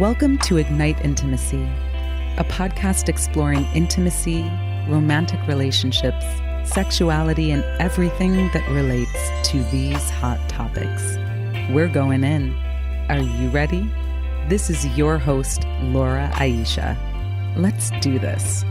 Welcome to Ignite Intimacy, a podcast exploring intimacy, romantic relationships, sexuality, and everything that relates to these hot topics. We're going in. Are you ready? This is your host, Laura Aisha. Let's do this.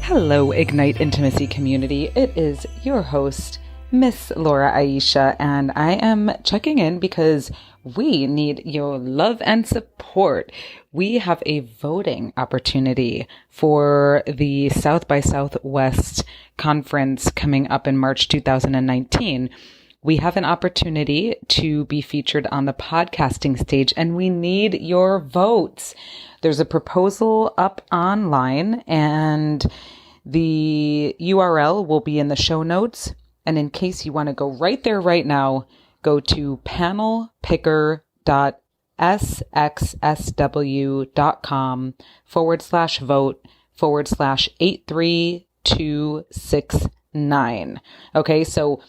Hello, Ignite Intimacy community. It is your host, Miss Laura Aisha, and I am checking in because we need your love and support. We have a voting opportunity for the South by Southwest conference coming up in March 2019. We have an opportunity to be featured on the podcasting stage, and we need your votes. There's a proposal up online, and the URL will be in the show notes. And in case you want to go right there right now, go to panelpicker.sxsw.com/vote/83269. Okay, so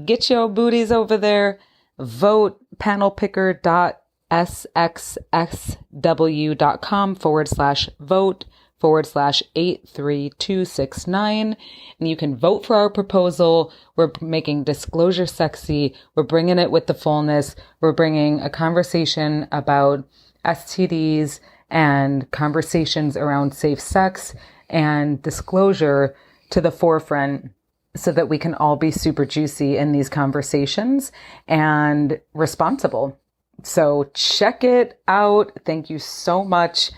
get your booties over there, vote panelpicker.sxsw.com/vote/83269. And you can vote for our proposal. We're making disclosure sexy. We're bringing it with the fullness. We're bringing a conversation about STDs and conversations around safe sex and disclosure to the forefront so that we can all be super juicy in these conversations and responsible. So check it out. Thank you so much.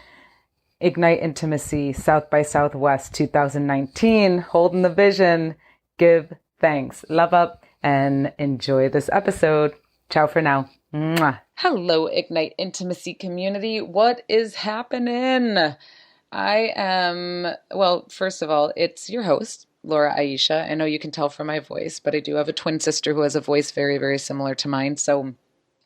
Ignite Intimacy, South by Southwest 2019, holding the vision. Give thanks. Love up and enjoy this episode. Ciao for now. Mwah. Hello, Ignite Intimacy community. What is happening? First of all, it's your host, Laura Aisha. I know you can tell from my voice, but I do have a twin sister who has a voice very, very similar to mine. So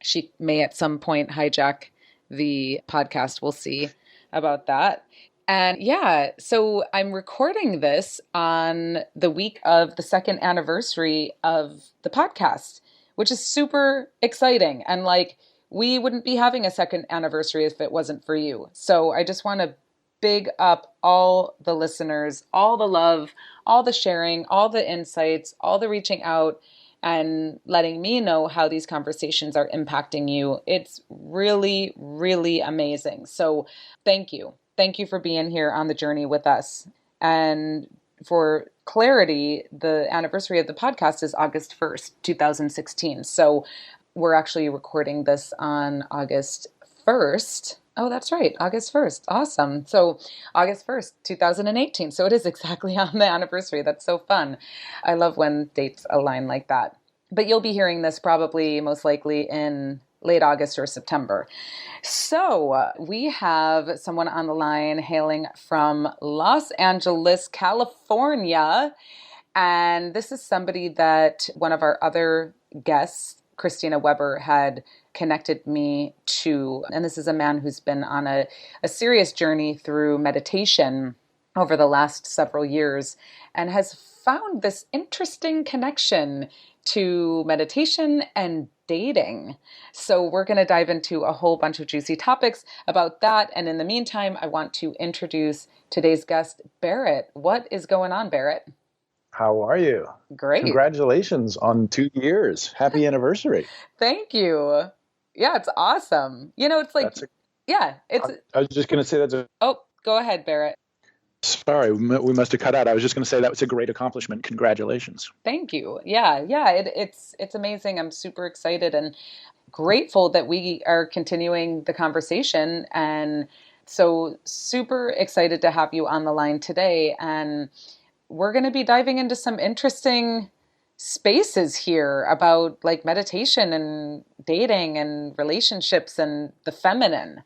she may at some point hijack the podcast. We'll see about that. And yeah, so I'm recording this on the week of the second anniversary of the podcast, which is super exciting. And we wouldn't be having a second anniversary if it wasn't for you. So I just want to big up all the listeners, all the love, all the sharing, all the insights, all the reaching out and letting me know how these conversations are impacting you. It's really, really amazing. So thank you. Thank you for being here on the journey with us. And for clarity, the anniversary of the podcast is August 1st, 2016. So we're actually recording this on August 1st. Oh, that's right. August 1st. Awesome. So August 1st, 2018. So it is exactly on the anniversary. That's so fun. I love when dates align like that. But you'll be hearing this probably most likely in late August or September. So we have someone on the line hailing from Los Angeles, California. And this is somebody that one of our other guests, Christina Weber, had connected me to. And this is a man who's been on a serious journey through meditation over the last several years and has found this interesting connection to meditation and dating. So we're going to dive into a whole bunch of juicy topics about that. And in the meantime, I want to introduce today's guest, Barrett. What is going on, Barrett? How are you? Great. Congratulations on 2 years. Happy anniversary. Thank you. Yeah, it's awesome. It's like, I was just going to say Oh, go ahead, Barrett. Sorry, we must have cut out. I was just going to say that was a great accomplishment. Congratulations. Thank you. Yeah. It's amazing. I'm super excited and grateful that we are continuing the conversation. And so super excited to have you on the line today. And we're going to be diving into some interesting spaces here about meditation and dating and relationships and the feminine.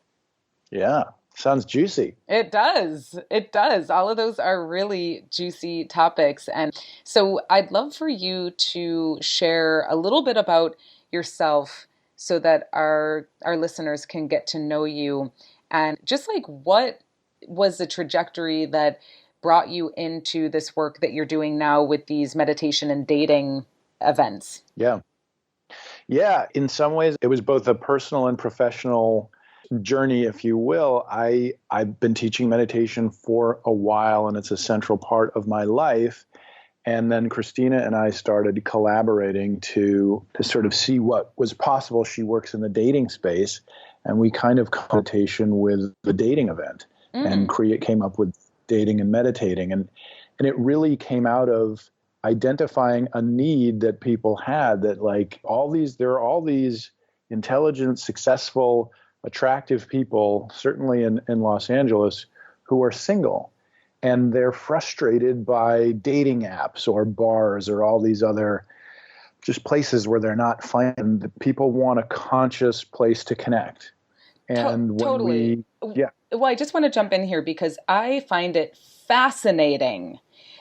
Yeah. Sounds juicy. It does. It does. All of those are really juicy topics. And so I'd love for you to share a little bit about yourself so that our listeners can get to know you, and just like what was the trajectory that brought you into this work that you're doing now with these meditation and dating events? Yeah. Yeah. In some ways, it was both a personal and professional journey, if you will. I've been teaching meditation for a while, and it's a central part of my life. And then Christina and I started collaborating to sort of see what was possible. She works in the dating space, and we kind of meditation with the dating event and came up with dating and meditating. And it really came out of identifying a need that people had, that like there are all these intelligent, successful, attractive people, certainly in Los Angeles, who are single. And they're frustrated by dating apps or bars or all these other just places where they're not finding. People want a conscious place to connect. And when Totally. yeah. Well, I just want to jump in here because I find it fascinating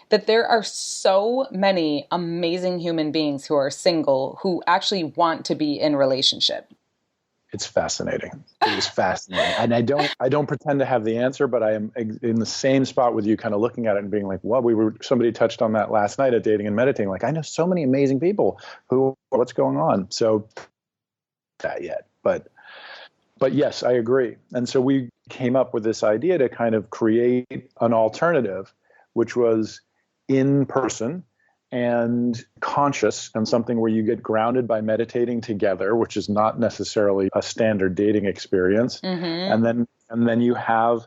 that there are so many amazing human beings who are single who actually want to be in relationship. It's fascinating. It is fascinating. And I don't pretend to have the answer, but I am in the same spot with you, kind of looking at it and being like, well, somebody touched on that last night at Dating and Meditating. Like, I know so many amazing people what's going on? So that yet, but yes, I agree. And so we came up with this idea to kind of create an alternative, which was in person and conscious, and something where you get grounded by meditating together, which is not necessarily a standard dating experience. And then you have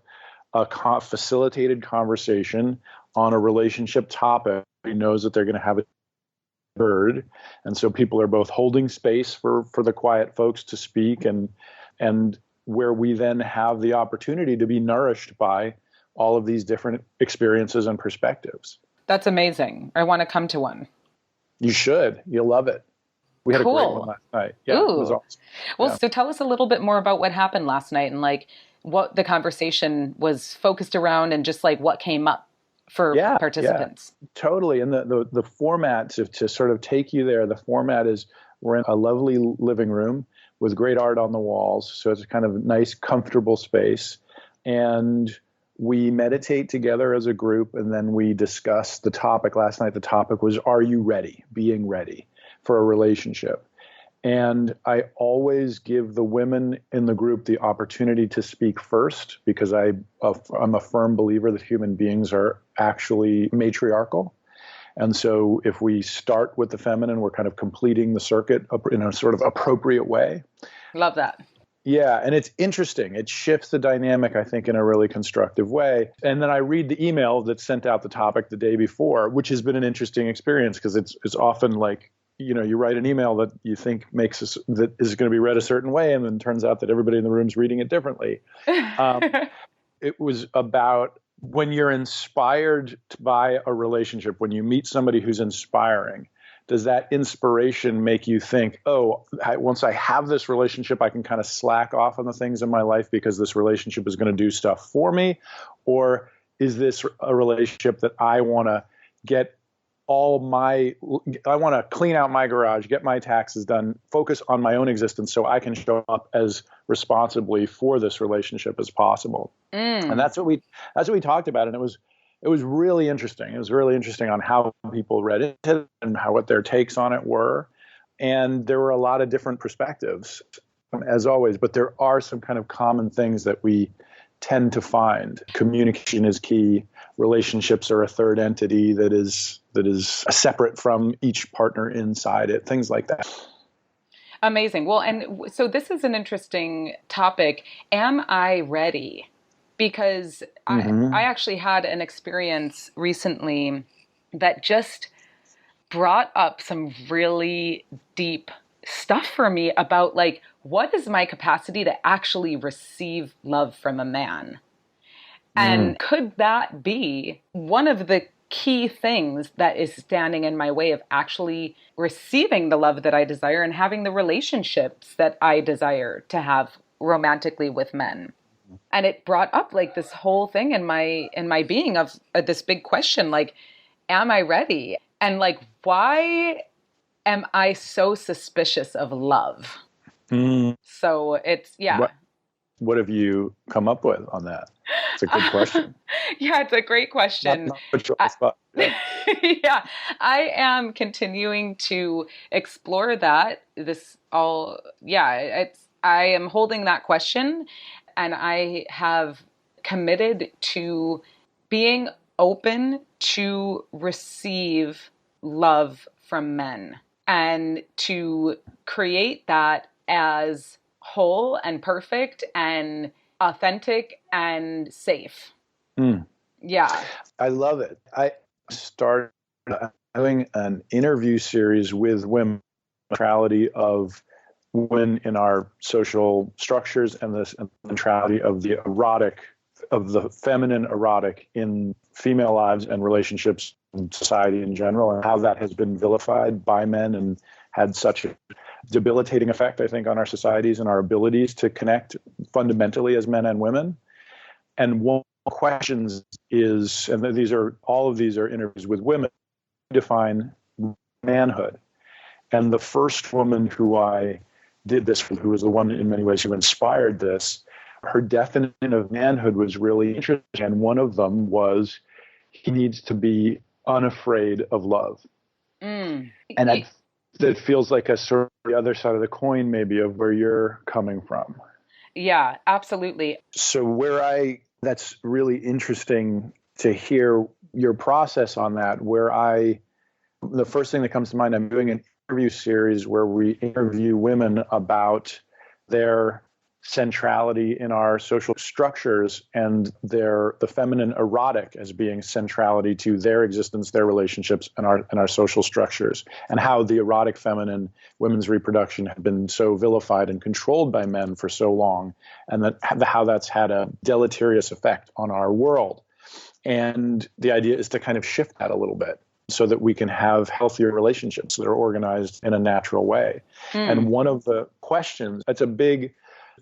a facilitated conversation on a relationship topic. He knows that they're going to have a bird, and so people are both holding space for the quiet folks to speak, and where we then have the opportunity to be nourished by all of these different experiences and perspectives. That's amazing. I want to come to one. You should. You'll love it. We had a great one last night. Yeah, Ooh. It was awesome. Well, so tell us a little bit more about what happened last night and like what the conversation was focused around and just like what came up for participants. Yeah, totally. And the format to sort of take you there, the format is we're in a lovely living room with great art on the walls. So it's a kind of nice, comfortable space. And we meditate together as a group, and then we discuss the topic. Last night, the topic was, are you ready? Being ready for a relationship. And I always give the women in the group the opportunity to speak first, because I'm a firm believer that human beings are actually matriarchal. And so if we start with the feminine, we're kind of completing the circuit in a sort of appropriate way. Love that. Yeah, and it's interesting. It shifts the dynamic, I think, in a really constructive way. And then I read the email that sent out the topic the day before, which has been an interesting experience, because it's often like, you write an email that you think that is going to be read a certain way, and then it turns out that everybody in the room's reading it differently. It was about when you're inspired by a relationship, when you meet somebody who's inspiring, does that inspiration make you think, oh, once I have this relationship, I can kind of slack off on the things in my life because this relationship is going to do stuff for me? Or is this a relationship that I want to I want to clean out my garage, get my taxes done, focus on my own existence so I can show up as responsibly for this relationship as possible? And that's what we talked about. And it was really interesting. It was really interesting on how people read it and what their takes on it were. And there were a lot of different perspectives, as always, but there are some kind of common things that we tend to find. Communication is key. Relationships are a third entity that is separate from each partner inside it, things like that. Amazing. Well, and so this is an interesting topic. Am I ready? Because I actually had an experience recently that just brought up some really deep stuff for me about like, what is my capacity to actually receive love from a man? And could that be one of the key things that is standing in my way of actually receiving the love that I desire and having the relationships that I desire to have romantically with men? And it brought up like this whole thing in my being of this big question, like, am I ready? And like, why am I so suspicious of love? Mm. So it's, yeah. What have you come up with on that? It's a good question. Yeah, it's a great question. Not put you on the I, spot. Yeah. yeah, I am continuing to explore that. I am holding that question, and I have committed to being open to receive love from men and to create that as whole and perfect and authentic and safe. Mm. Yeah. I love it. I started doing an interview series with women, neutrality of women in our social structures and the centrality of the erotic, of the feminine erotic in female lives and relationships in society in general, and how that has been vilified by men and had such a debilitating effect, I think, on our societies and our abilities to connect fundamentally as men and women. And one questions is, and these are all of these are interviews with women, define manhood. And the first woman who I did this with, who was the one in many ways who inspired this, her definition of manhood was really interesting. And one of them was he needs to be unafraid of love. Mm. And that feels like a sort of the other side of the coin, maybe, of where you're coming from. Yeah, absolutely. So that's really interesting to hear your process on that, the first thing that comes to mind, I'm doing an interview series where we interview women about their centrality in our social structures and the feminine erotic as being centrality to their existence, their relationships, and our social structures, and how the erotic feminine, women's reproduction, have been so vilified and controlled by men for so long, and how that's had a deleterious effect on our world. And the idea is to kind of shift that a little bit, so that we can have healthier relationships that are organized in a natural way. And one of the questions,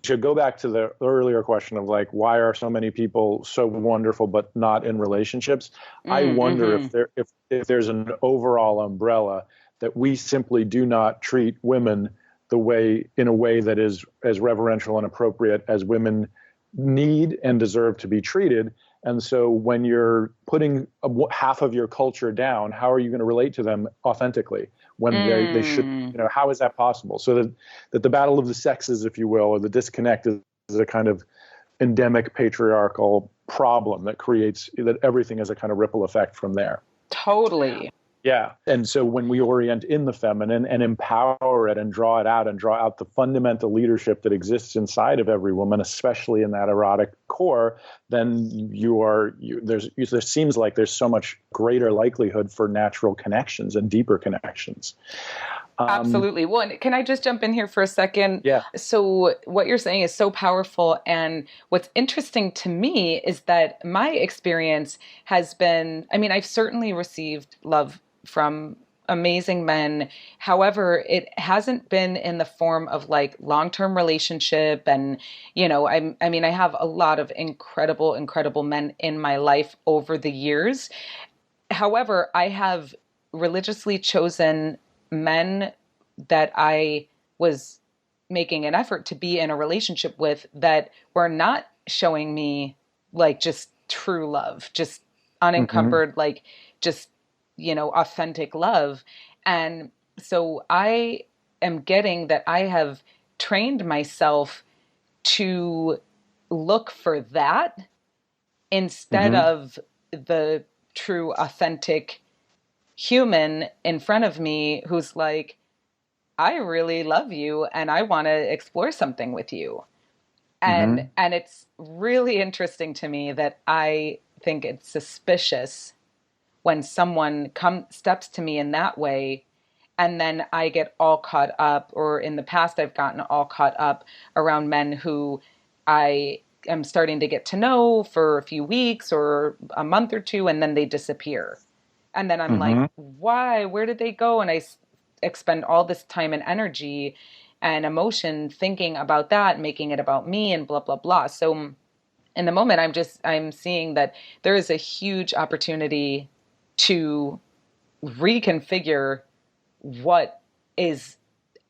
to go back to the earlier question of like, why are so many people so wonderful but not in relationships? I wonder if there's an overall umbrella that we simply do not treat women in a way that is as reverential and appropriate as women need and deserve to be treated. And so when you're putting half of your culture down, how are you going to relate to them authentically when they should, how is that possible? So that the battle of the sexes, if you will, or the disconnect is a kind of endemic patriarchal problem that everything is a kind of ripple effect from there. Totally. Yeah. And so when we orient in the feminine and empower it and draw it out and draw out the fundamental leadership that exists inside of every woman, especially in that erotic core, then there seems like there's so much greater likelihood for natural connections and deeper connections. Absolutely. Well, and can I just jump in here for a second? Yeah. So what you're saying is so powerful. And what's interesting to me is that my experience has been, I mean, I've certainly received love from amazing men. However, it hasn't been in the form of like long-term relationship. And, I have a lot of incredible men in my life over the years. However, I have religiously chosen men that I was making an effort to be in a relationship with that were not showing me like just true love, just unencumbered, like just, authentic love. And so I am getting that I have trained myself to look for that instead of the true, authentic human in front of me who's like, I really love you and I want to explore something with you. And it's really interesting to me that I think it's suspicious when someone steps to me in that way, and then I get all caught up, or in the past I've gotten all caught up around men who I am starting to get to know for a few weeks or a month or two, and then they disappear. And then I'm like, why? Where did they go? And I expend all this time and energy and emotion thinking about that, making it about me and blah, blah, blah. So in the moment, I'm seeing that there is a huge opportunity to reconfigure what is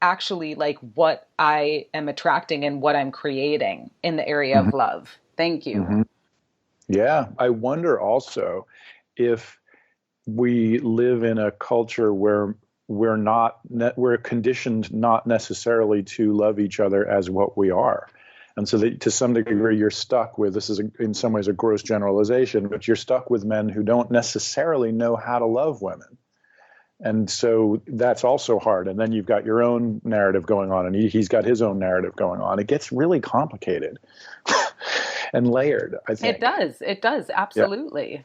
actually like what I am attracting and what I'm creating in the area Hmm. of love. Thank you. Hmm. Yeah. I wonder also if we live in a culture where we're conditioned not necessarily to love each other as what we are. And so that to some degree you're stuck with, this is in some ways a gross generalization, but you're stuck with men who don't necessarily know how to love women. And so that's also hard. And then you've got your own narrative going on, and he's got his own narrative going on. It gets really complicated and layered, I It think. does. It does. Yeah. Absolutely.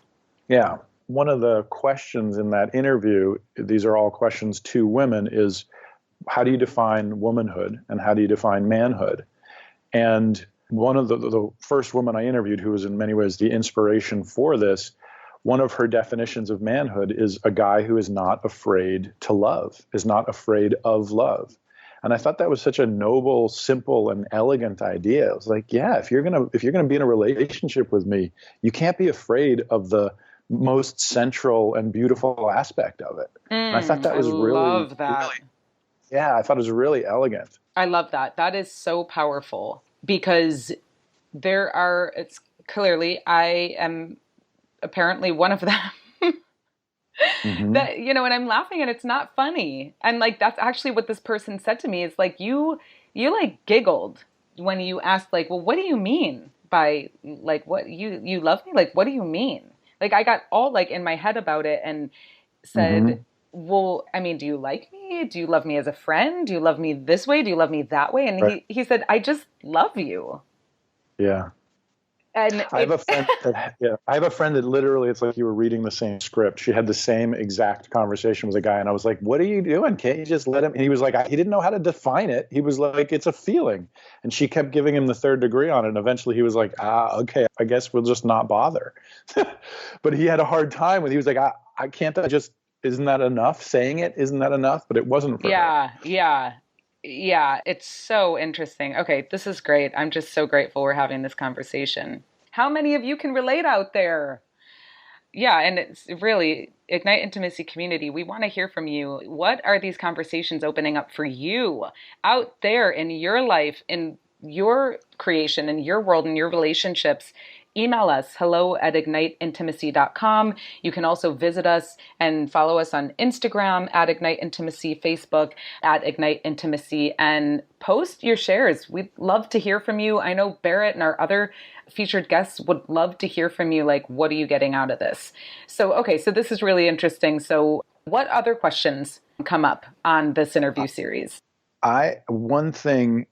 Yeah. One of the questions in that interview, these are all questions to women, is how do you define womanhood and how do you define manhood? And one of the first woman I interviewed, who was in many ways the inspiration for this, one of her definitions of manhood is a guy who is not afraid to love, is not afraid of love. And I thought that was such a noble, simple, and elegant idea. I was like, yeah, if you're gonna be in a relationship with me, you can't be afraid of the most central and beautiful aspect of it. And I thought that I was really, love that. yeah, I thought it was really elegant. I love that. That is so powerful because there are, it's clearly, I am apparently one of them. Hmm. That, and I'm laughing and it's not funny. And like, that's actually what this person said to me is like, you like giggled when you asked, like, well, what do you mean by like, what you love me? Like, what do you mean? Like, I got all like in my head about it and said, Hmm. well, I mean, do you like me? Do you love me as a friend? Do you love me this way? Do you love me that way? And Right. he said, I just love you. Yeah. And I have a friend that, yeah, I have a friend that literally, it's like you were reading the same script. She had the same exact conversation with a guy, and I was like, "What are you doing? Can't you just let him?" And he was like, he didn't know how to define it. He was like, "It's a feeling," and she kept giving him the third degree on it. And eventually, he was like, okay, I guess we'll just not bother." But he had a hard time with. He was like, I can't. I just isn't that enough? Saying it isn't that enough? But it wasn't for her. yeah, yeah. Yeah, it's so interesting. Okay, this is great. I'm just so grateful we're having this conversation. How many of you can relate out there? Yeah, and it's really Ignite Intimacy community. We want to hear from you. What are these conversations opening up for you out there in your life, in your creation, in your world, in your relationships? Email us hello@igniteintimacy.com. You can also visit us and follow us on Instagram at Ignite Intimacy, Facebook at Ignite Intimacy, and post your shares. We'd love to hear from you. I know Barrett and our other featured guests would love to hear from you. Like, what are you getting out of this? So, okay, so this is really interesting. So, what other questions come up on this interview series? One thing.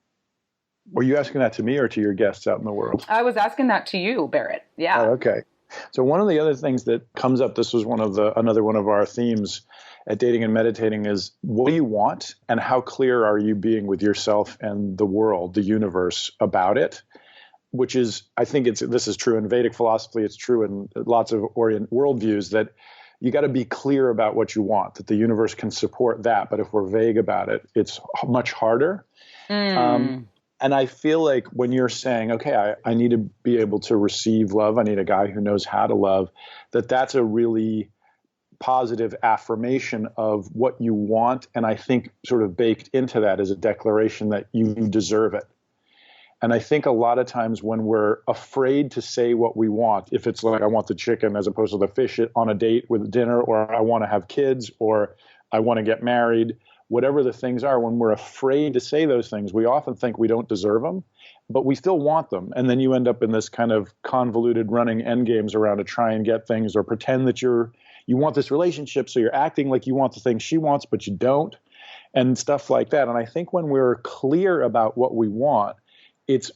Were you asking that to me or to your guests out in the world? I was asking that to you, Barrett. Oh, Yeah. okay. So one of the other things that comes up, this was another one of our themes at Dating and Meditating, is what do you want and how clear are you being with yourself and the world, the universe, about it? Which is, I think this is true in Vedic philosophy, it's true in lots of Orient worldviews, that you got to be clear about what you want, that the universe can support that. But if we're vague about it, it's much harder. Um, Mm. and I feel like when you're saying, okay, I need to be able to receive love, I need a guy who knows how to love, that's a really positive affirmation of what you want. And I think sort of baked into that is a declaration that you deserve it. And I think a lot of times when we're afraid to say what we want, if it's like, I want the chicken as opposed to the fish on a date with dinner, or I want to have kids, or I want to get married, whatever the things are, when we're afraid to say those things, we often think we don't deserve them, but we still want them. And then you end up in this kind of convoluted running end games around to try and get things, or pretend that you want this relationship. So you're acting like you want the things she wants, but you don't, and stuff like that. And I think when we're clear about what we want, it's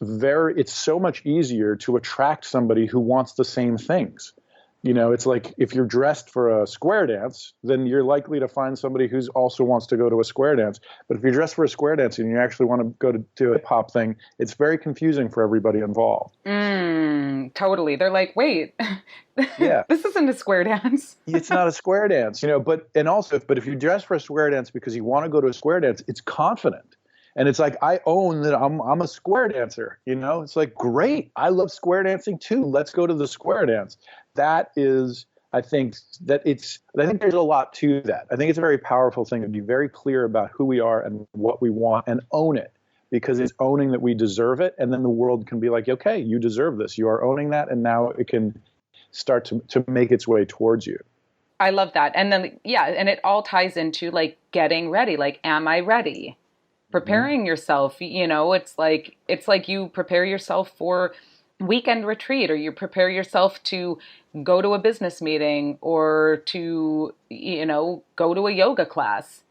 so much easier to attract somebody who wants the same things. It's like if you're dressed for a square dance, then you're likely to find somebody who also wants to go to a square dance. But if you're dressed for a square dance and you actually want to go to a hip hop thing, it's very confusing for everybody involved. Totally. They're like, wait, Yeah. this isn't a square dance. It's not a square dance, but if you dress for a square dance because you want to go to a square dance, it's confident. And it's like, I own that I'm a square dancer, It's like, great. I love square dancing too. Let's go to the square dance. That is I think there's a lot to that. I think it's a very powerful thing to be very clear about who we are and what we want and own it, because it's owning that we deserve it. And then the world can be like, okay, you deserve this. You are owning that. And now it can start to make its way towards you. I love that. And then, yeah, and it all ties into like getting ready. Like, am I ready? Mm-hmm. Preparing yourself, it's like you prepare yourself for weekend retreat, or you prepare yourself to go to a business meeting, or to, go to a yoga class.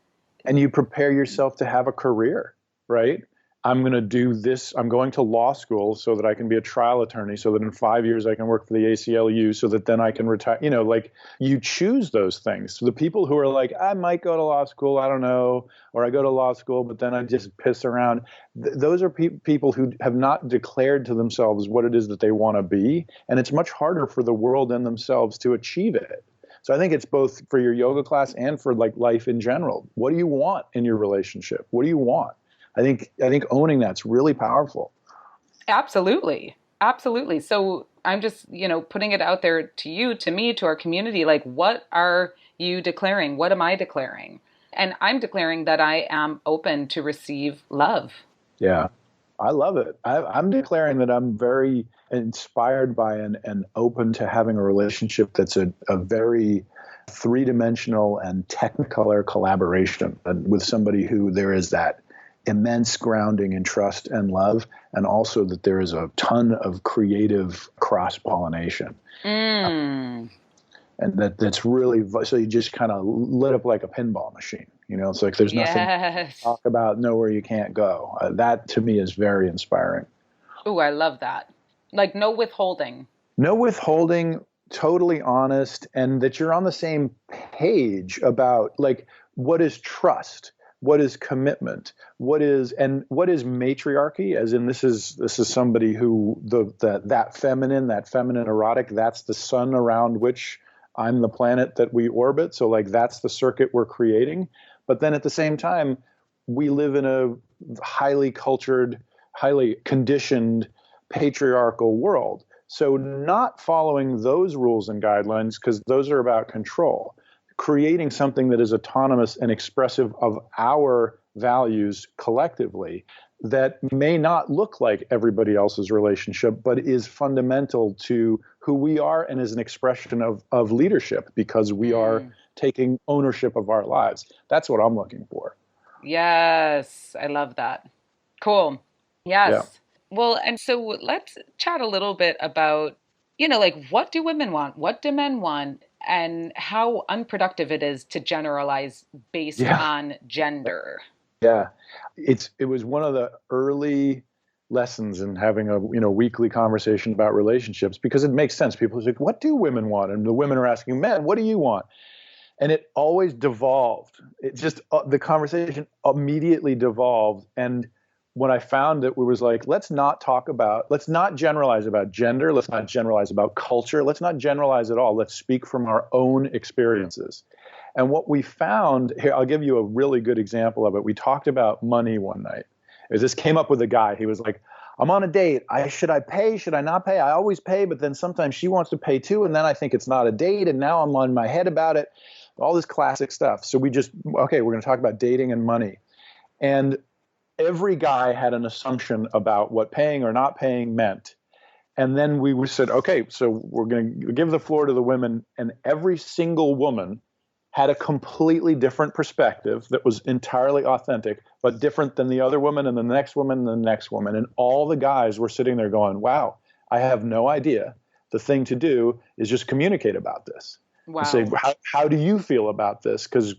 And you prepare yourself to have a career, right? I'm going to do this. I'm going to law school so that I can be a trial attorney, so that in 5 years I can work for the ACLU, so that then I can retire. Like, you choose those things. So the people who are like, I might go to law school, I don't know, or I go to law school, but then I just piss around. Those are people who have not declared to themselves what it is that they want to be. And it's much harder for the world and themselves to achieve it. So I think it's both for your yoga class and for like life in general. What do you want in your relationship? What do you want? I think owning that's really powerful. Absolutely. Absolutely. So I'm just, putting it out there to you, to me, to our community. Like, what are you declaring? What am I declaring? And I'm declaring that I am open to receive love. Yeah, I love it. I'm declaring that I'm very inspired by and open to having a relationship that's a very three-dimensional and technicolor collaboration, and with somebody who there is that immense grounding in trust and love, and also that there is a ton of creative cross-pollination. Mm. And that's really, so you just kind of lit up like a pinball machine. It's like there's nothing to Yes. talk about, nowhere you can't go. That to me is very inspiring. Ooh, I love that. Like, no withholding. No withholding, totally honest, and that you're on the same page about like what is trust, what is commitment, what is matriarchy, as in this is somebody who that feminine erotic, that's the sun around which I'm the planet that we orbit. So like that's the circuit we're creating. But then at the same time, we live in a highly cultured, highly conditioned patriarchal world. So not following those rules and guidelines, because those are about control, creating something that is autonomous and expressive of our values collectively, that may not look like everybody else's relationship, but is fundamental to who we are and is an expression of leadership, because we are taking ownership of our lives. That's what I'm looking for. Yes, I love that. Cool. Yeah. Yes. Well, and so let's chat a little bit about, like, what do women want? What do men want? And how unproductive it is to generalize based Yeah. on gender. Yeah. It was one of the early lessons in having a weekly conversation about relationships, because it makes sense. People are like, what do women want? And the women are asking men, what do you want? And it always devolved. It just the conversation immediately devolved. And when I found it was like, let's not generalize about gender. Let's not generalize about culture. Let's not generalize at all. Let's speak from our own experiences. And what we found here, I'll give you a really good example of it. We talked about money one night. This came up with a guy. He was like, I'm on a date. Should I pay? Should I not pay? I always pay, but then sometimes she wants to pay too. And then I think it's not a date. And now I'm on my head about it. All this classic stuff. So we're going to talk about dating and money. And every guy had an assumption about what paying or not paying meant. And then we said, okay, so we're going to give the floor to the women. And every single woman had a completely different perspective that was entirely authentic, but different than the other woman and the next woman and the next woman. And all the guys were sitting there going, wow, I have no idea. The thing to do is just communicate about this. Wow. And say, how do you feel about this? Because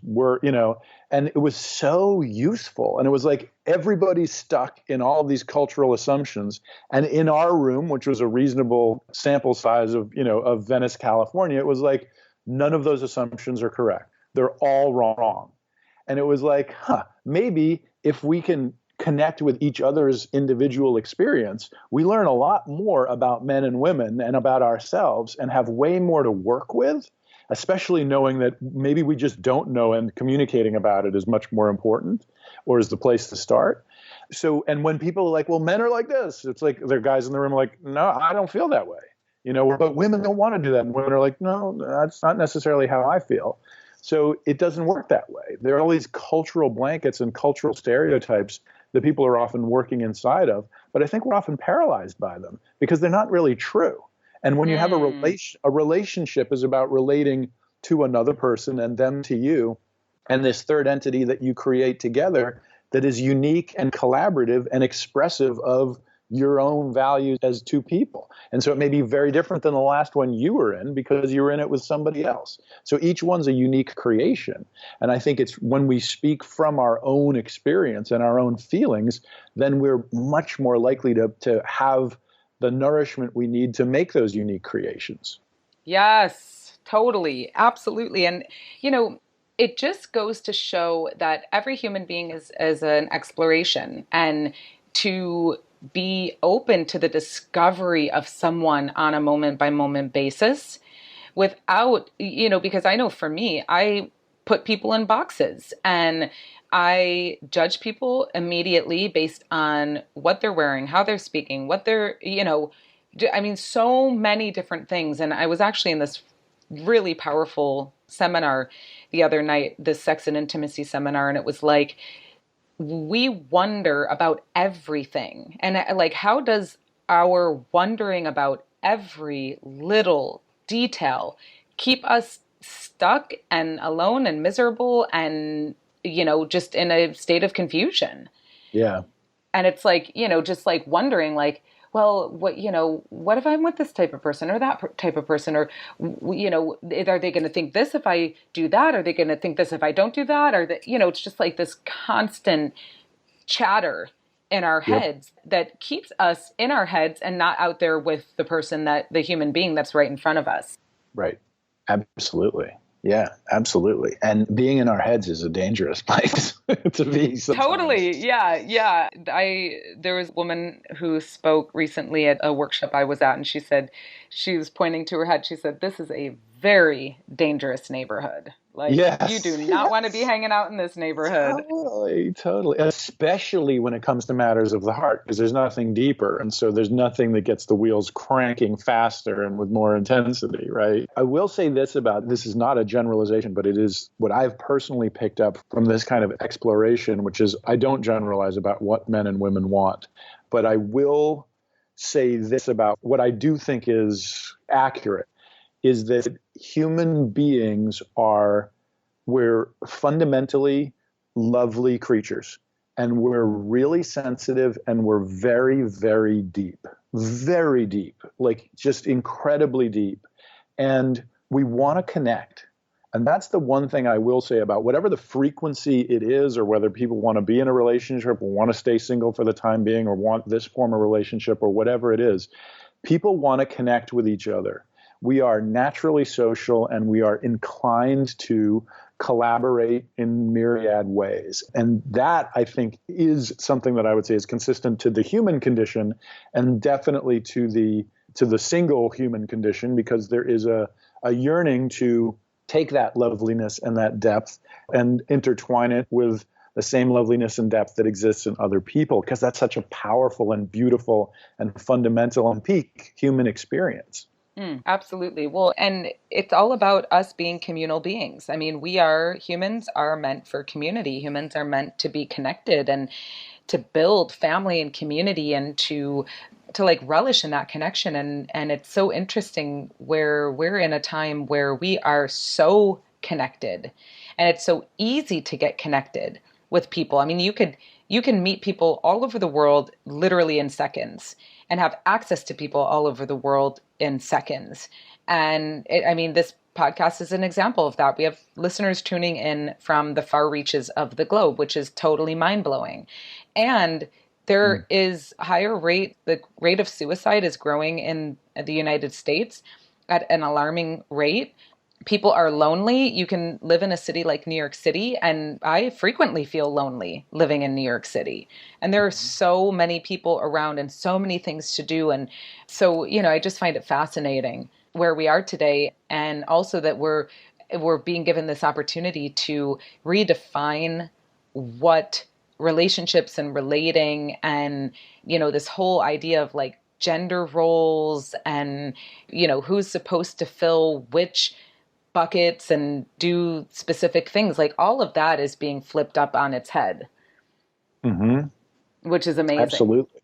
and it was so useful. And it was like everybody's stuck in all of these cultural assumptions. And in our room, which was a reasonable sample size of Venice, California, it was like, none of those assumptions are correct. They're all wrong. And it was like, maybe if we can connect with each other's individual experience, we learn a lot more about men and women and about ourselves, and have way more to work with, especially knowing that maybe we just don't know, and communicating about it is much more important, or is the place to start. So, and when people are like, well, men are like this, it's like there are guys in the room like, no, I don't feel that way. but women don't want to do that. And women are like, no, that's not necessarily how I feel. So it doesn't work that way. There are all these cultural blankets and cultural stereotypes that people are often working inside of, but I think we're often paralyzed by them because they're not really true. And when you have Mm. a relationship is about relating to another person and them to you, and this third entity that you create together that is unique and collaborative and expressive of your own values as two people. And so it may be very different than the last one you were in because you were in it with somebody else. So each one's a unique creation. And I think it's when we speak from our own experience and our own feelings, then we're much more likely to have the nourishment we need to make those unique creations. Yes, totally. Absolutely. And, you know, it just goes to show that every human being is an exploration, and to be open to the discovery of someone on a moment by moment basis without, because I know for me, I put people in boxes and I judge people immediately based on what they're wearing, how they're speaking, what they're, I mean, so many different things. And I was actually in this really powerful seminar the other night, this sex and intimacy seminar, and it was like, we wonder about everything. And like, how does our wondering about every little detail keep us stuck and alone and miserable and, just in a state of confusion? Yeah. And it's like, just like wondering, like, well, what if I'm with this type of person or that type of person? Or, are they going to think this if I do that? Are they going to think this if I don't do that? Or that, it's just like this constant chatter in our Yep. heads that keeps us in our heads and not out there with the human being that's right in front of us. Right. Absolutely. Yeah, absolutely. And being in our heads is a dangerous place to be sometimes. Totally. Yeah. Yeah. There was a woman who spoke recently at a workshop I was at, and she said, she was pointing to her head. She said, "This is a very dangerous neighborhood. Like, you do Yes. not want to be Yes. hanging out in this neighborhood." Totally, totally. Especially when it comes to matters of the heart, because there's nothing deeper. And so there's nothing that gets the wheels cranking faster and with more intensity, right? I will say this is not a generalization, but it is what I've personally picked up from this kind of exploration, which is I don't generalize about what men and women want, but I will say this about what I do think is accurate is that human beings we're fundamentally lovely creatures and we're really sensitive and we're very, very deep, like just incredibly deep. And we want to connect. And that's the one thing I will say about whatever the frequency it is, or whether people want to be in a relationship or want to stay single for the time being or want this form of relationship or whatever it is, people want to connect with each other. We are naturally social and we are inclined to collaborate in myriad ways. And that, I think, is something that I would say is consistent to the human condition and definitely to the single human condition, because there is a yearning to take that loveliness and that depth and intertwine it with the same loveliness and depth that exists in other people, because that's such a powerful and beautiful and fundamental and peak human experience. Absolutely. Well, and it's all about us being communal beings. I mean, humans are meant for community. Humans are meant to be connected and to build family and community and to like relish in that connection. And it's so interesting where we're in a time where we are so connected and it's so easy to get connected with people. I mean, you can meet people all over the world literally in seconds and have access to people all over the world in seconds. I mean, this podcast is an example of that. We have listeners tuning in from the far reaches of the globe, which is totally mind blowing. And there is the rate of suicide is growing in the United States at an alarming rate. People are lonely. You can live in a city like New York City, and I frequently feel lonely living in New York City. And there are so many people around and so many things to do. And so, I just find it fascinating where we are today, and also that we're being given this opportunity to redefine what relationships and relating and, this whole idea of like gender roles and, who's supposed to fill which buckets and do specific things. Like all of that is being flipped up on its head, Mm-hmm. which is amazing. Absolutely.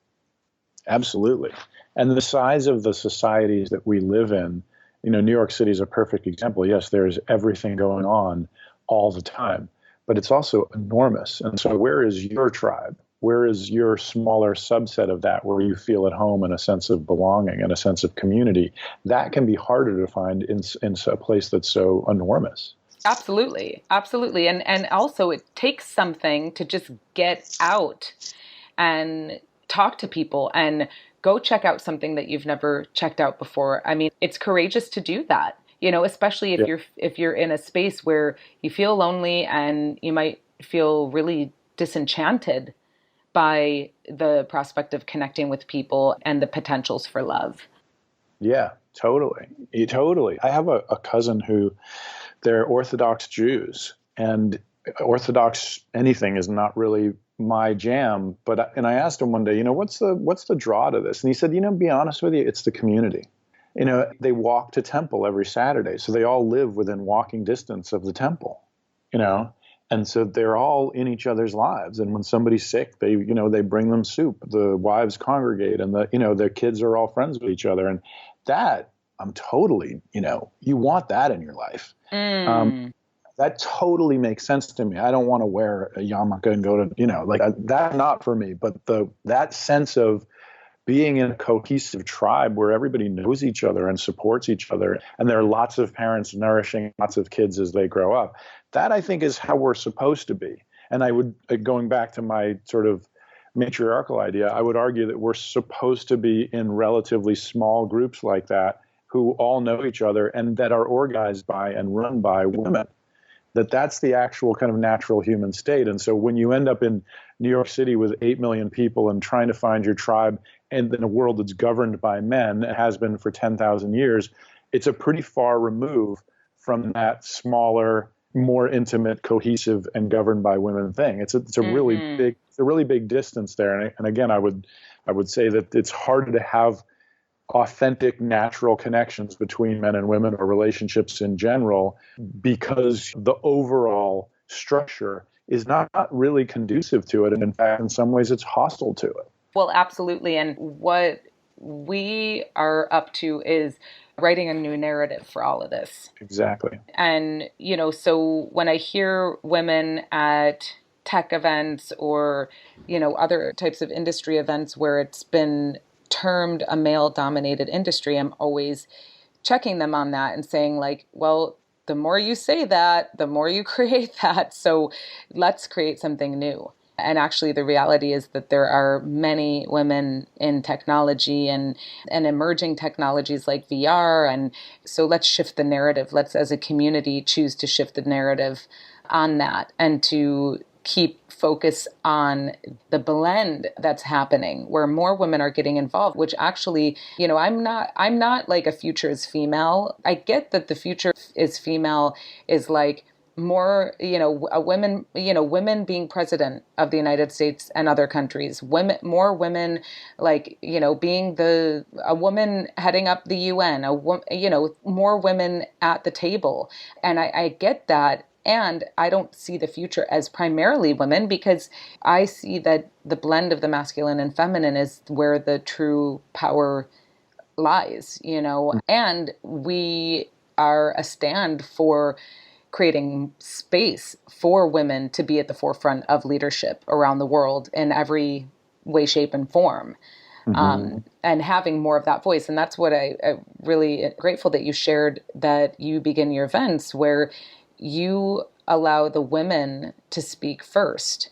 Absolutely. And the size of the societies that we live in, New York City is a perfect example. Yes, there's everything going on all the time, but it's also enormous. And so where is your tribe? Where is your smaller subset of that where you feel at home and a sense of belonging and a sense of community? That can be harder to find in a place that's so enormous. Absolutely. Absolutely. And also it takes something to just get out and talk to people and go check out something that you've never checked out before. I mean, it's courageous to do that, especially if Yeah. you're in a space where you feel lonely and you might feel really disenchanted by the prospect of connecting with people and the potentials for love. Yeah, totally. Totally. I have a cousin who they're Orthodox Jews, and Orthodox anything is not really my jam. And I asked him one day, what's the draw to this? And he said, be honest with you, it's the community. They walk to temple every Saturday, so they all live within walking distance of the temple. And so they're all in each other's lives. And when somebody's sick, they bring them soup. The wives congregate, and their kids are all friends with each other. And that I'm totally, you want that in your life. Mm. That totally makes sense to me. I don't want to wear a yarmulke and go to, like that, not for me. But that sense of being in a cohesive tribe where everybody knows each other and supports each other, and there are lots of parents nourishing lots of kids as they grow up, that I think is how we're supposed to be. And I would, going back to my sort of matriarchal idea, I would argue that we're supposed to be in relatively small groups like that who all know each other and that are organized by and run by women. That's the actual kind of natural human state. And so when you end up in New York City with 8 million people and trying to find your tribe and in a world that's governed by men, and has been for 10,000 years, it's a pretty far remove from that smaller, more intimate, cohesive, and governed by women thing. It's a really big distance there. And again, I would say that it's harder to have authentic, natural connections between men and women or relationships in general, because the overall structure is not really conducive to it. And in fact, in some ways, it's hostile to it. Well, absolutely. And what we are up to is writing a new narrative for all of this. Exactly. And, so when I hear women at tech events or, other types of industry events where it's been termed a male-dominated industry, I'm always checking them on that and saying like, well, the more you say that, the more you create that. So let's create something new. And actually, the reality is that there are many women in technology and emerging technologies like VR. And so let's shift the narrative. Let's, as a community, choose to shift the narrative on that and to keep focus on the blend that's happening where more women are getting involved, which actually, I'm not like a future is female. I get that the future is female is like more, women being president of the United States and other countries, more women, like, being a woman heading up the UN, more women at the table. And I get that. And I don't see the future as primarily women because I see that the blend of the masculine and feminine is where the true power lies, and we are a stand for creating space for women to be at the forefront of leadership around the world in every way, shape, and form. And having more of that voice. And that's what I really grateful that you shared, that you begin your events where you allow the women to speak first,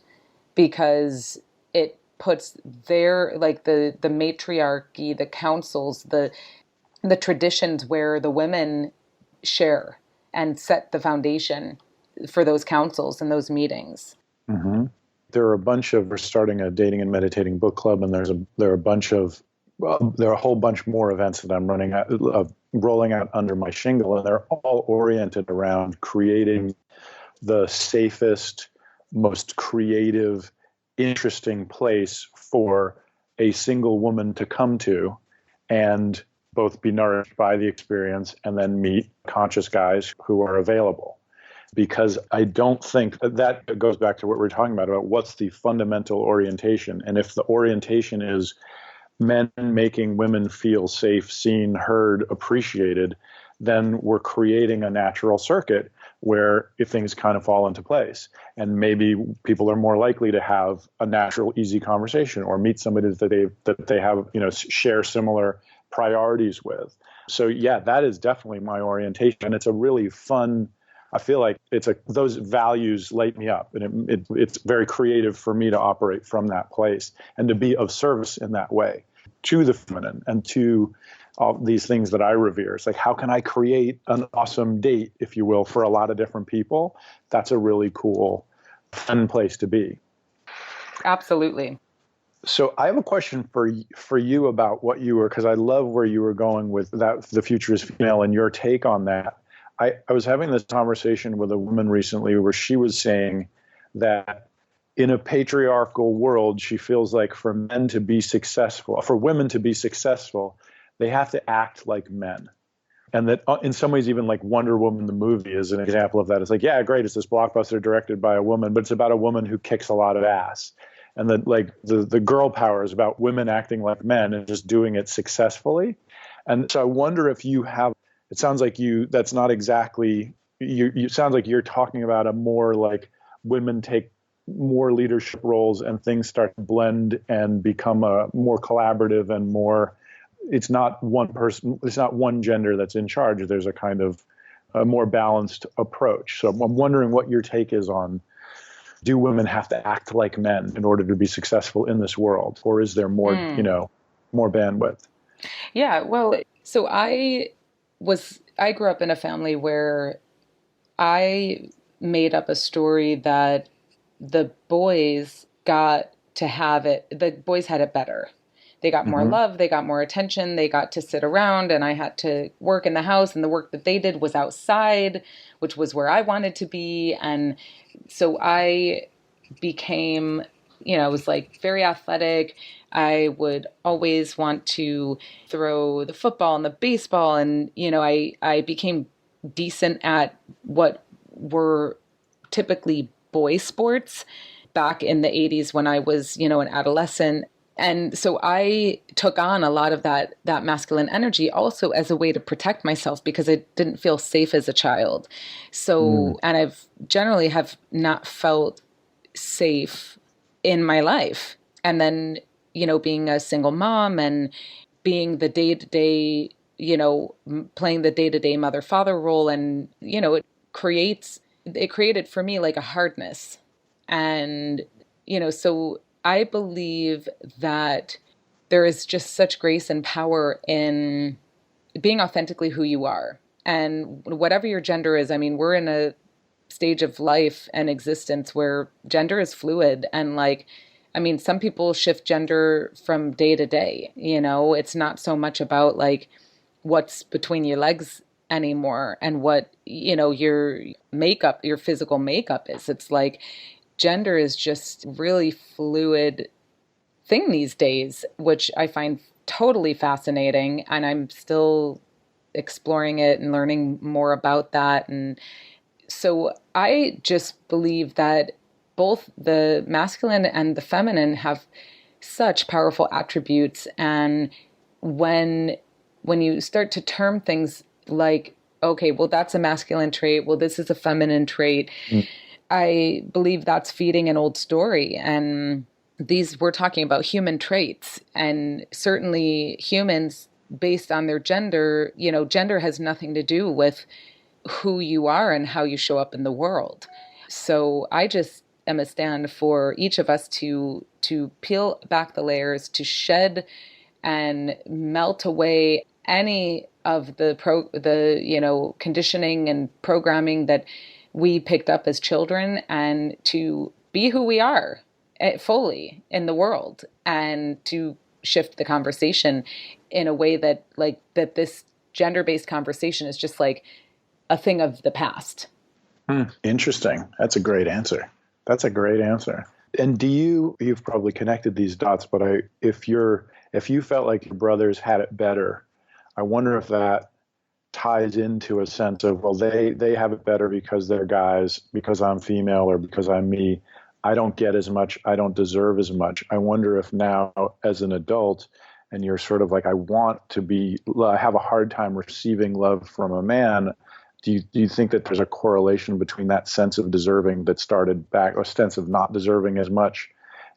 because it puts their, like the matriarchy, the councils, the traditions where the women share and set the foundation for those councils and those meetings. Mm-hmm. We're starting a dating and meditating book club, and there are a whole bunch more events that I'm rolling out under my shingle, and they're all oriented around creating the safest, most creative, interesting place for a single woman to come to and both be nourished by the experience and then meet conscious guys who are available. Because I don't think that goes back to what we're talking about what's the fundamental orientation. And if the orientation is men making women feel safe, seen, heard, appreciated, then we're creating a natural circuit where if things kind of fall into place, and maybe people are more likely to have a natural, easy conversation or meet somebody that they have, share similar priorities with. So yeah, that is definitely my orientation. And it's a really fun, I feel like those values light me up, and it's very creative for me to operate from that place and to be of service in that way to the feminine and to all these things that I revere. It's like, how can I create an awesome date, if you will, for a lot of different people? That's a really cool, fun place to be. Absolutely. So I have a question for you about what you were, because I love where you were going with that, the future is female, and your take on that. I was having this conversation with a woman recently where she was saying that in a patriarchal world, she feels like for men to be successful, for women to be successful, they have to act like men. And that in some ways, even like Wonder Woman, the movie, is an example of that. It's like, yeah, great, it's this blockbuster directed by a woman, but it's about a woman who kicks a lot of ass. And that like the girl power is about women acting like men and just doing it successfully. And so I wonder if you have, it sounds like that's not exactly, you sounds like you're talking about a more like women take more leadership roles and things start to blend and become a more collaborative and more, it's not one person, it's not one gender that's in charge. There's a kind of a more balanced approach. So I'm wondering what your take is on, do women have to act like men in order to be successful in this world? Or is there more, more bandwidth? Yeah, well, so I grew up in a family where I made up a story that the boys got to have it, the boys had it better. They got more love, they got more attention, they got to sit around, and I had to work in the house, and the work that they did was outside, which was where I wanted to be. And so I became, I was like very athletic. I would always want to throw the football and the baseball, and, I became decent at what were typically boy sports back in the 80s when I was, an adolescent. And so I took on a lot of that masculine energy also as a way to protect myself because I didn't feel safe as a child. So, and I've generally have not felt safe in my life. And then, being a single mom and being the day-to-day, playing the day-to-day mother-father role. And, it created for me like a hardness. And, so I believe that there is just such grace and power in being authentically who you are. And whatever your gender is, I mean, we're in a stage of life and existence where gender is fluid. And some people shift gender from day to day. It's not so much about like what's between your legs anymore and what, your makeup, your physical makeup is. It's like, gender is just really fluid thing these days, which I find totally fascinating. And I'm still exploring it and learning more about that. And so I just believe that both the masculine and the feminine have such powerful attributes. And when you start to term things like, okay, well, that's a masculine trait, well, this is a feminine trait, I believe that's feeding an old story. And we're talking about human traits, and certainly humans based on their gender, gender has nothing to do with who you are and how you show up in the world. So I just am a stand for each of us to peel back the layers, to shed and melt away any of the conditioning and programming that we picked up as children, and to be who we are fully in the world, and to shift the conversation in a way that this gender-based conversation is just like a thing of the past. Interesting. That's a great answer. And you've probably connected these dots, but if you're if you felt like your brothers had it better, I wonder if that ties into a sense of, well, they have it better because they're guys, because I'm female, or because I'm me. I don't get as much. I don't deserve as much. I wonder if now, as an adult, and you're sort of like, I want to be, I have a hard time receiving love from a man. Do you think that there's a correlation between that sense of deserving that started back, a sense of not deserving as much?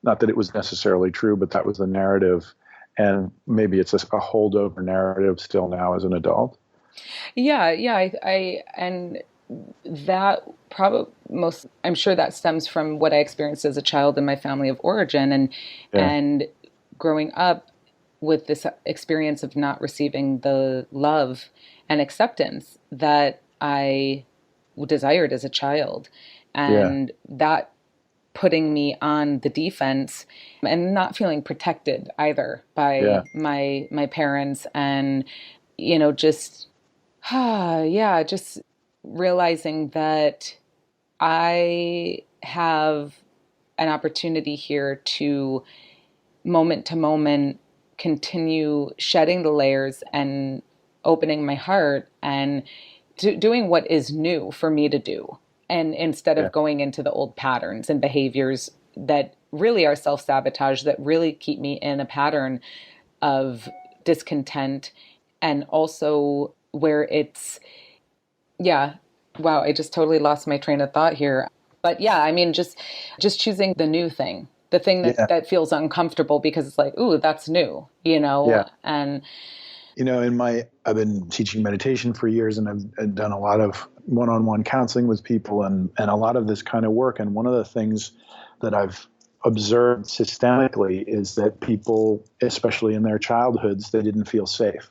Not that it was necessarily true, but that was the narrative. And maybe it's a holdover narrative still now as an adult. Yeah. And that probably most, I'm sure that stems from what I experienced as a child in my family of origin, Yeah. and growing up with this experience of not receiving the love and acceptance that I desired as a child, Yeah. and that putting me on the defense and not feeling protected either Yeah. by my parents, and just yeah, just realizing that I have an opportunity here to moment continue shedding the layers and opening my heart and doing what is new for me to do, and instead Yeah. of going into the old patterns and behaviors that really are self-sabotage, that really keep me in a pattern of discontent, and also where it's, yeah, wow, I just totally lost my train of thought here. But yeah, I mean, just choosing the new thing, the thing that Yeah. that feels uncomfortable because it's like, ooh, that's new, Yeah. and I've been teaching meditation for years, and I've done a lot of one-on-one counseling with people, and a lot of this kind of work. And one of the things that I've observed systemically is that people, especially in their childhoods, they didn't feel safe.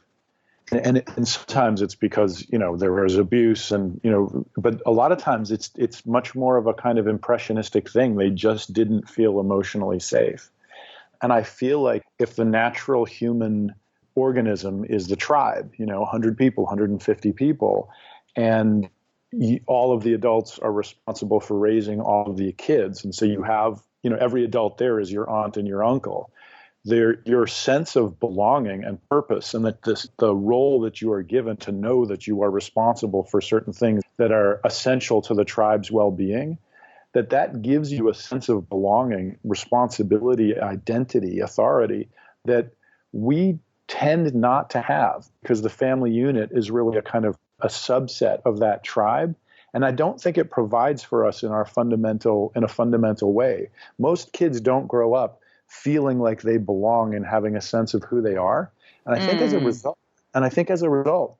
And sometimes it's because, there was abuse, and, but a lot of times it's much more of a kind of impressionistic thing. They just didn't feel emotionally safe. And I feel like if the natural human organism is the tribe, 100 people, 150 people, and all of the adults are responsible for raising all of the kids. And so you have, every adult there is your aunt and your uncle. Your sense of belonging and purpose, and that the role that you are given to know that you are responsible for certain things that are essential to the tribe's well-being, that gives you a sense of belonging, responsibility, identity, authority that we tend not to have, because the family unit is really a kind of a subset of that tribe. And I don't think it provides for us in a fundamental way. Most kids don't grow up feeling like they belong and having a sense of who they are. And I think as a result,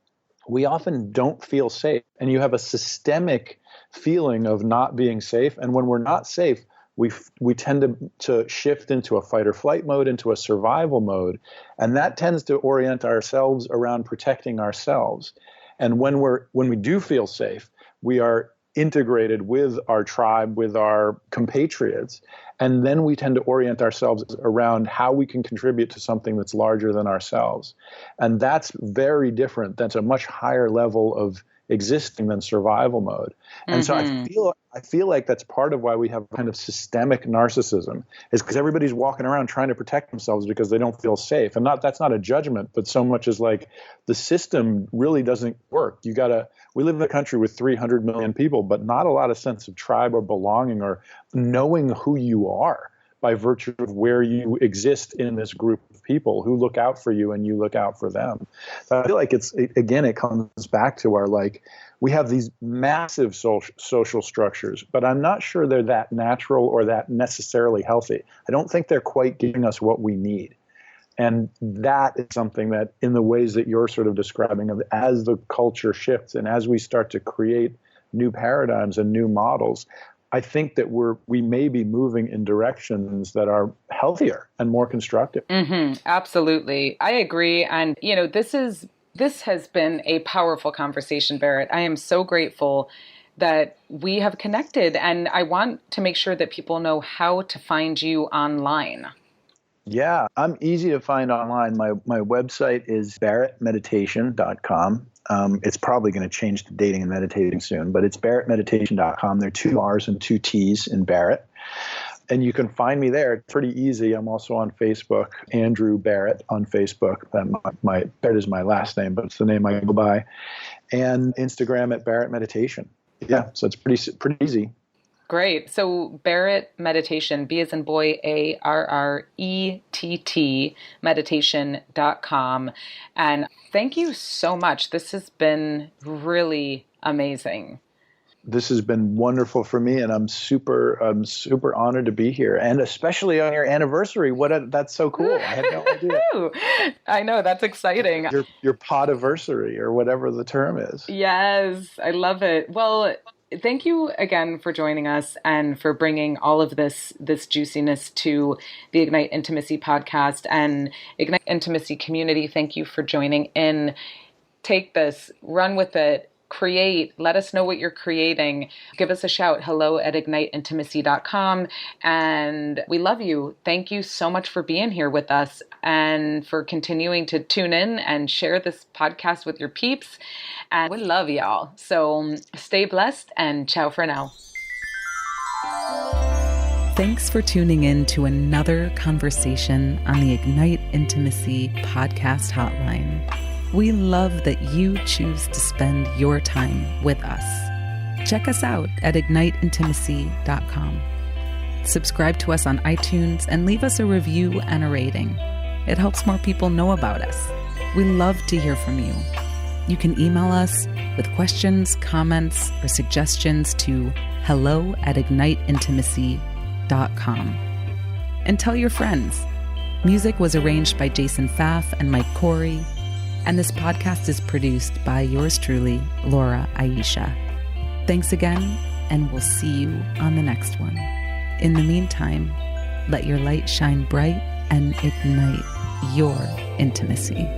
we often don't feel safe. And you have a systemic feeling of not being safe. And when we're not safe, we tend to shift into a fight or flight mode, into a survival mode. And that tends to orient ourselves around protecting ourselves. And when we do feel safe, we are integrated with our tribe, with our compatriots. And then we tend to orient ourselves around how we can contribute to something that's larger than ourselves. And that's very different. That's a much higher level of existing than survival mode. And so I feel like that's part of why we have kind of systemic narcissism, is because everybody's walking around trying to protect themselves because they don't feel safe. And that's not a judgment, but so much as like the system really doesn't work. We live in a country with 300 million people, but not a lot of sense of tribe or belonging or knowing who you are by virtue of where you exist in this group of people who look out for you and you look out for them. So I feel like it comes back to our, like, we have these massive social structures, but I'm not sure they're that natural or that necessarily healthy. I don't think they're quite giving us what we need. And that is something that, in the ways that you're sort of describing, of as the culture shifts and as we start to create new paradigms and new models, I think that we may be moving in directions that are healthier and more constructive. Absolutely. I agree. And, this has been a powerful conversation, Barrett. I am so grateful that we have connected, and I want to make sure that people know how to find you online. Yeah, I'm easy to find online. My website is barrettmeditation.com. It's probably going to change to dating and meditating soon, but it's barrettmeditation.com. There are 2 R's and 2 T's in Barrett. And you can find me there. It's pretty easy. I'm also on Facebook, Andrew Barrett on Facebook. Barrett is my last name, but it's the name I go by. And Instagram at Barrett Meditation. Yeah, so it's pretty easy. Great. So Barrett Meditation, B as in boy, ARRETT, meditation.com. And thank you so much. This has been really amazing. This has been wonderful for me, and I'm super honored to be here, and especially on your anniversary. That's so cool! I had no idea. I know, that's exciting. Your podiversary, or whatever the term is. Yes, I love it. Well, thank you again for joining us and for bringing all of this juiciness to the Ignite Intimacy podcast and Ignite Intimacy community. Thank you for joining in. Take this, run with it. Create, let us know what you're creating. Give us a shout, hello@igniteintimacy.com. And we love you. Thank you so much for being here with us and for continuing to tune in and share this podcast with your peeps. And we love y'all. So stay blessed and ciao for now. Thanks for tuning in to another conversation on the Ignite Intimacy podcast hotline. We love that you choose to spend your time with us. Check us out at igniteintimacy.com. Subscribe to us on iTunes and leave us a review and a rating. It helps more people know about us. We love to hear from you. You can email us with questions, comments, or suggestions to hello@igniteintimacy.com. And tell your friends. Music was arranged by Jason Pfaff and Mike Corey. And this podcast is produced by yours truly, Laura Aisha. Thanks again, and we'll see you on the next one. In the meantime, let your light shine bright and ignite your intimacy.